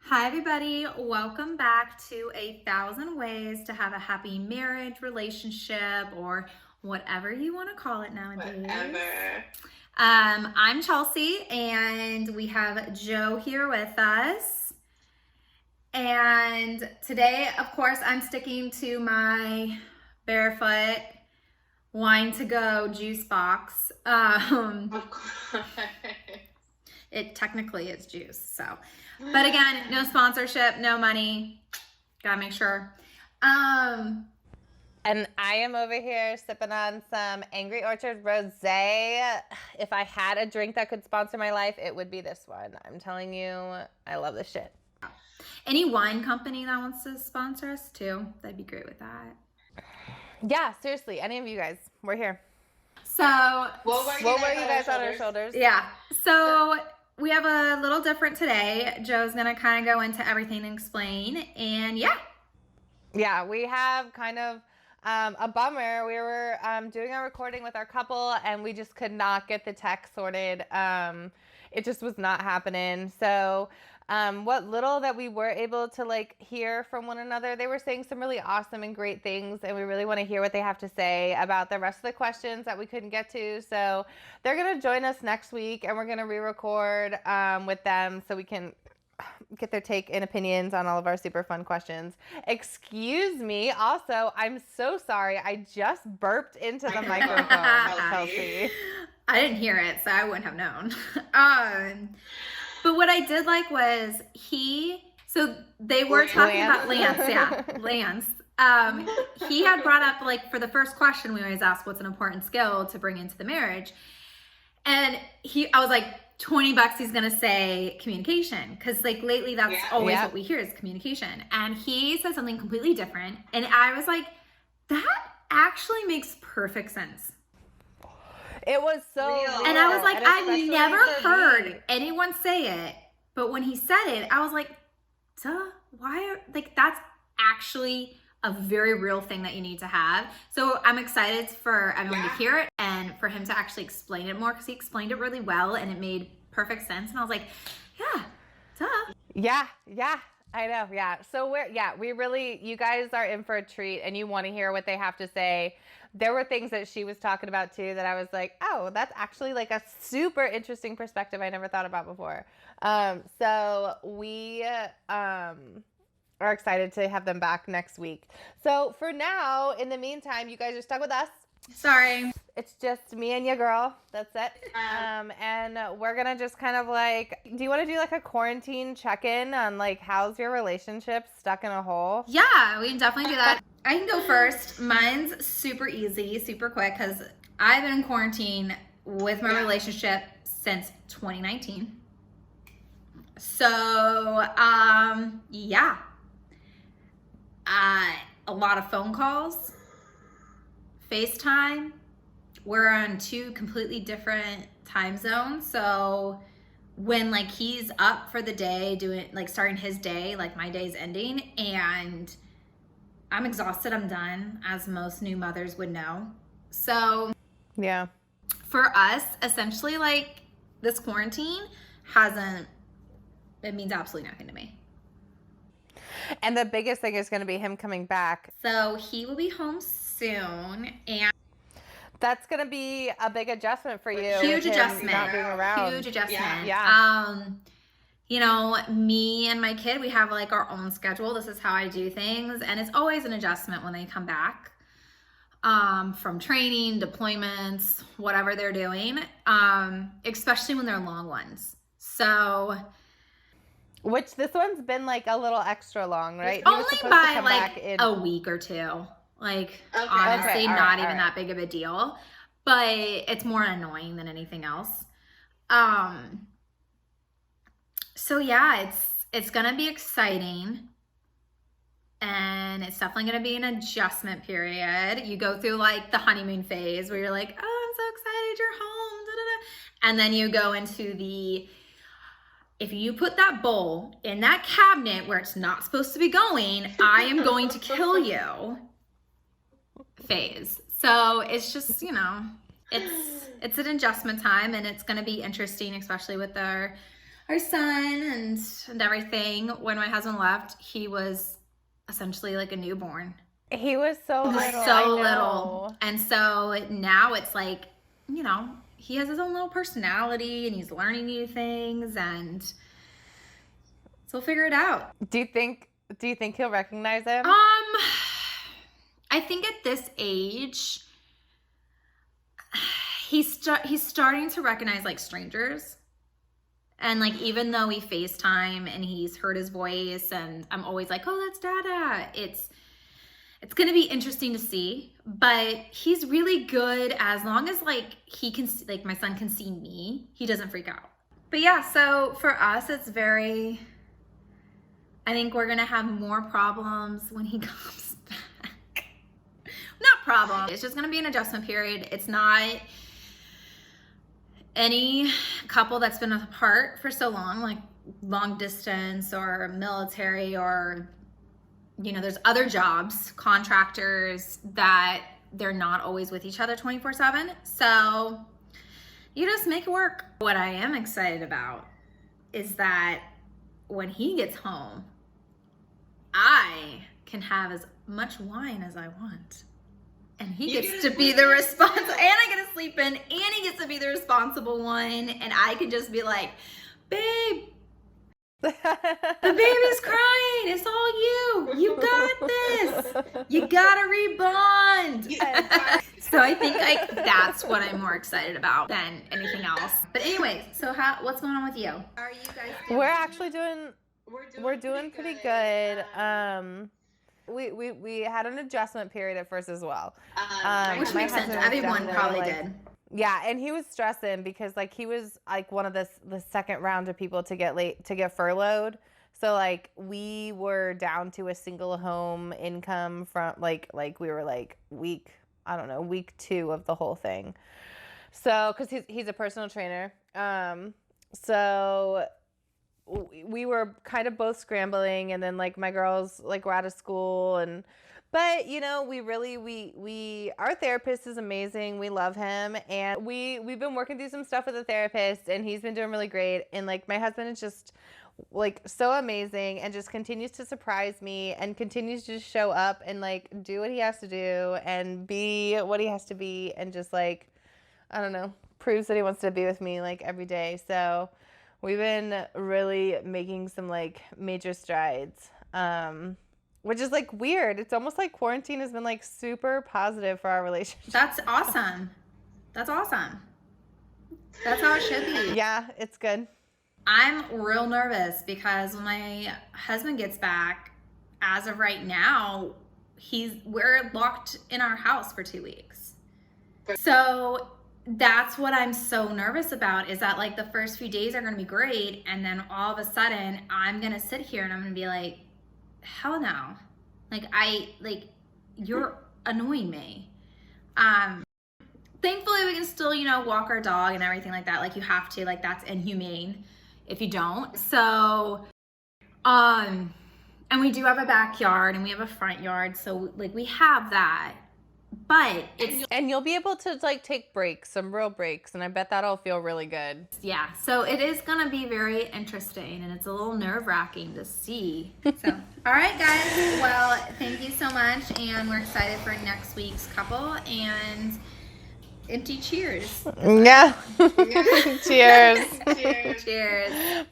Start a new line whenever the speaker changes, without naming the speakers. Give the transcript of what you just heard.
Hi, everybody. Welcome back to 1,000 Ways to Have a Happy Marriage, Relationship, or whatever you want to call it nowadays.
Whatever.
I'm Chelsea, and we have Jo here with us. And today, of course, I'm sticking to my barefoot wine to go juice box.
Of course.
It technically is juice, so. But again, no sponsorship, no money. Gotta make sure.
And I am over here sipping on some Angry Orchard Rosé. If I had a drink that could sponsor my life, it would be this one. I'm telling you, I love this shit.
Any wine company that wants to sponsor us too, that'd be great with that.
Yeah, seriously, any of you guys, we're here.
So,
What were you guys
on our shoulders?
Yeah. So we have a little different today. Jo's gonna kind of go into everything and explain, and
Yeah, we have kind of a bummer. We were doing a recording with our couple, and we just could not get the tech sorted. It just was not happening. So what little that we were able to hear from one another, they were saying some really awesome and great things, and we really want to hear what they have to say about the rest of the questions that we couldn't get to. So they're going to join us next week, and we're going to re-record with them so we can get their take and opinions on all of our super fun questions. Excuse me. Also, I'm so sorry. I just burped into the microphone, Chelsea.
I didn't hear it, so I wouldn't have known. But what I did like was so they were talking about Lance. He had brought up, for the first question, we always ask what's an important skill to bring into the marriage. And I was like, $20 he's gonna say communication, because lately that's always what we hear is communication. And he said something completely different, and I was like, that actually makes perfect sense.
It was so real.
And I was like, I've never heard anyone say it, but when he said it, I was like, duh, that's actually a very real thing that you need to have. So I'm excited for everyone to hear it and for him to actually explain it more, because he explained it really well and it made perfect sense. And I was like, yeah, duh.
Yeah, I know. Yeah. So we really, you guys are in for a treat, and you want to hear what they have to say. There were things that she was talking about too that I was like, oh, that's actually a super interesting perspective I never thought about before. So we are excited to have them back next week. So for now, in the meantime, you guys are stuck with us.
Sorry.
It's just me and your girl. That's it. And we're going to just kind of do you want to do a quarantine check-in on how's your relationship stuck in a hole?
Yeah, we can definitely do that. I can go first. Mine's super easy, super quick, because I've been in quarantine with my relationship since 2019. So, a lot of phone calls, FaceTime. We're on two completely different time zones. So when he's up for the day doing starting his day, my day's ending, and I'm exhausted, I'm done, as most new mothers would know. So
yeah,
for us, essentially, this quarantine it means absolutely nothing to me.
And the biggest thing is going to be him coming back.
So he will be home soon, and
that's going to be a big adjustment for you.
Huge adjustment.
Not being around.
Huge adjustment.
Yeah.
Me and my kid, we have our own schedule. This is how I do things, and it's always an adjustment when they come back from training, deployments, whatever they're doing, especially when they're long ones. So,
which this one's been a little extra long, right?
Only by a week or two. Honestly, not even that big of a deal, but it's more annoying than anything else. So yeah, it's gonna be exciting, and it's definitely gonna be an adjustment period. You go through the honeymoon phase where you're like, oh, I'm so excited you're home, da, da, da. And then you go into if you put that bowl in that cabinet where it's not supposed to be going, I am going to kill you phase. So it's just, it's an adjustment time, and it's going to be interesting, especially with our our son and everything. When my husband left, he was essentially like a newborn.
He was so little.
So little. And so now it's like, you know, he has his own little personality and he's learning new things, and so we'll figure it out.
Do you think he'll recognize him?
I think at this age, he's starting to recognize like strangers. And like, even though we FaceTime and he's heard his voice and I'm always like, oh, that's Dada. It's going to be interesting to see, but he's really good as long as like he can, like my son can see me, he doesn't freak out. But yeah, so for us, it's very, I think we're going to have more problems when he comes back. Not problem. It's just going to be an adjustment period. It's not any couple that's been apart for so long, like long distance or military, or you know, there's other jobs, contractors, that they're not always with each other 24/7. So you just make it work. What I am excited about is that when he gets home, I can have as much wine as I want. And he gets to be the responsible, and I get to sleep in, and he gets to be the responsible one. And I can just be like, babe, the baby's crying. It's all you. You got this. You gotta rebond. So I think like that's what I'm more excited about than anything else. But anyways, so what's going on with you? How are you guys doing?
We're actually doing pretty good. We had an adjustment period at first as well.
Which makes sense. Everyone probably did.
Yeah, and he was stressing because like he was like one of the second round of people to get furloughed. So like we were down to a single home income from like we were like week 2 of the whole thing. So because he's a personal trainer. So we were kind of both scrambling, and then like my girls like were out of school, but you know, we our therapist is amazing. We love him, and we've been working through some stuff with the therapist, and he's been doing really great. And like my husband is just like so amazing and just continues to surprise me and continues to just show up and like do what he has to do and be what he has to be, and just like, I don't know, proves that he wants to be with me like every day. So we've been really making some like major strides, which is like weird. It's almost like quarantine has been like super positive for our relationship.
That's awesome. That's awesome. That's how it should be.
Yeah, it's good.
I'm real nervous because when my husband gets back, as of right now, we're locked in our house for 2 weeks. So that's what I'm so nervous about, is that like the first few days are going to be great, and then all of a sudden I'm going to sit here and I'm going to be like, hell no. You're annoying me. Thankfully we can still, you know, walk our dog and everything like that. Like you have to, like that's inhumane if you don't. So, and we do have a backyard and we have a front yard. So like we have that. But
and you'll be able to like take breaks, some real breaks, and I bet that'll feel really good.
Yeah, so it is gonna be very interesting, and it's a little nerve-wracking to see. So, all right, guys. Well, thank you so much, and we're excited for next week's couple. And empty cheers.
Yeah. Cheers.
Cheers.
Cheers.